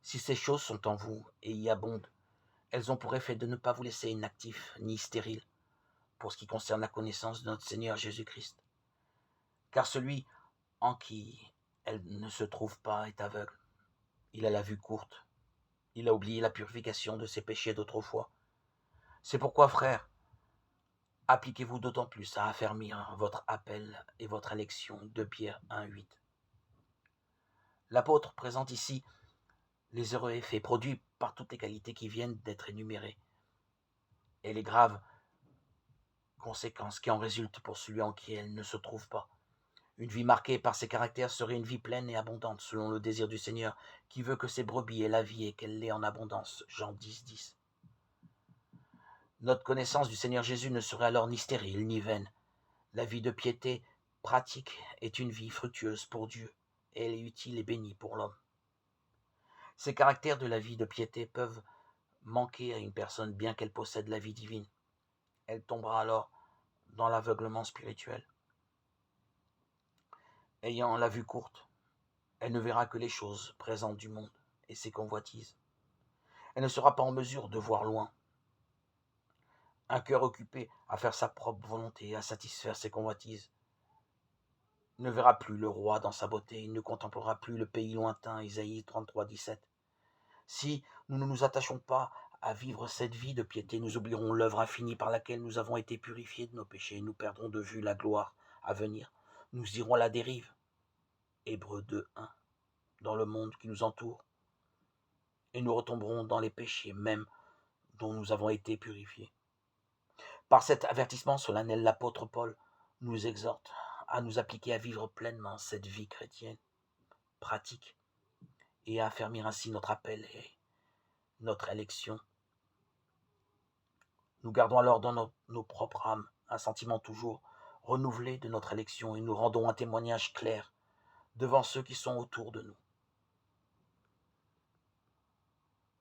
Si ces choses sont en vous et y abondent, elles ont pour effet de ne pas vous laisser inactifs ni stériles pour ce qui concerne la connaissance de notre Seigneur Jésus-Christ. Car celui en qui elle ne se trouve pas est aveugle. Il a la vue courte. Il a oublié la purification de ses péchés d'autrefois. C'est pourquoi, frères, appliquez-vous d'autant plus à affermir votre appel et votre élection. 2 Pierre 1,8. L'apôtre présente ici les heureux effets produits par toutes les qualités qui viennent d'être énumérées et les graves conséquences qui en résultent pour celui en qui elle ne se trouve pas. Une vie marquée par ces caractères serait une vie pleine et abondante, selon le désir du Seigneur, qui veut que ses brebis aient la vie et qu'elle l'ait en abondance. Jean 10, 10. Notre connaissance du Seigneur Jésus ne serait alors ni stérile ni vaine. La vie de piété pratique est une vie fructueuse pour Dieu, et elle est utile et bénie pour l'homme. Ces caractères de la vie de piété peuvent manquer à une personne bien qu'elle possède la vie divine. Elle tombera alors dans l'aveuglement spirituel. Ayant la vue courte, elle ne verra que les choses présentes du monde et ses convoitises. Elle ne sera pas en mesure de voir loin. Un cœur occupé à faire sa propre volonté et à satisfaire ses convoitises ne verra plus le roi dans sa beauté, il ne contemplera plus le pays lointain. Isaïe 33, 17. Si nous ne nous attachons pas à vivre cette vie de piété, nous oublierons l'œuvre infinie par laquelle nous avons été purifiés de nos péchés. Nous perdrons de vue la gloire à venir. Nous irons à la dérive. Hébreux 2, 1. Dans le monde qui nous entoure. Et nous retomberons dans les péchés mêmes dont nous avons été purifiés. Par cet avertissement solennel, l'apôtre Paul nous exhorte à nous appliquer à vivre pleinement cette vie chrétienne, pratique, et à affermir ainsi notre appel et notre élection. Nous gardons alors dans nos propres âmes un sentiment toujours renouvelé de notre élection et nous rendons un témoignage clair devant ceux qui sont autour de nous.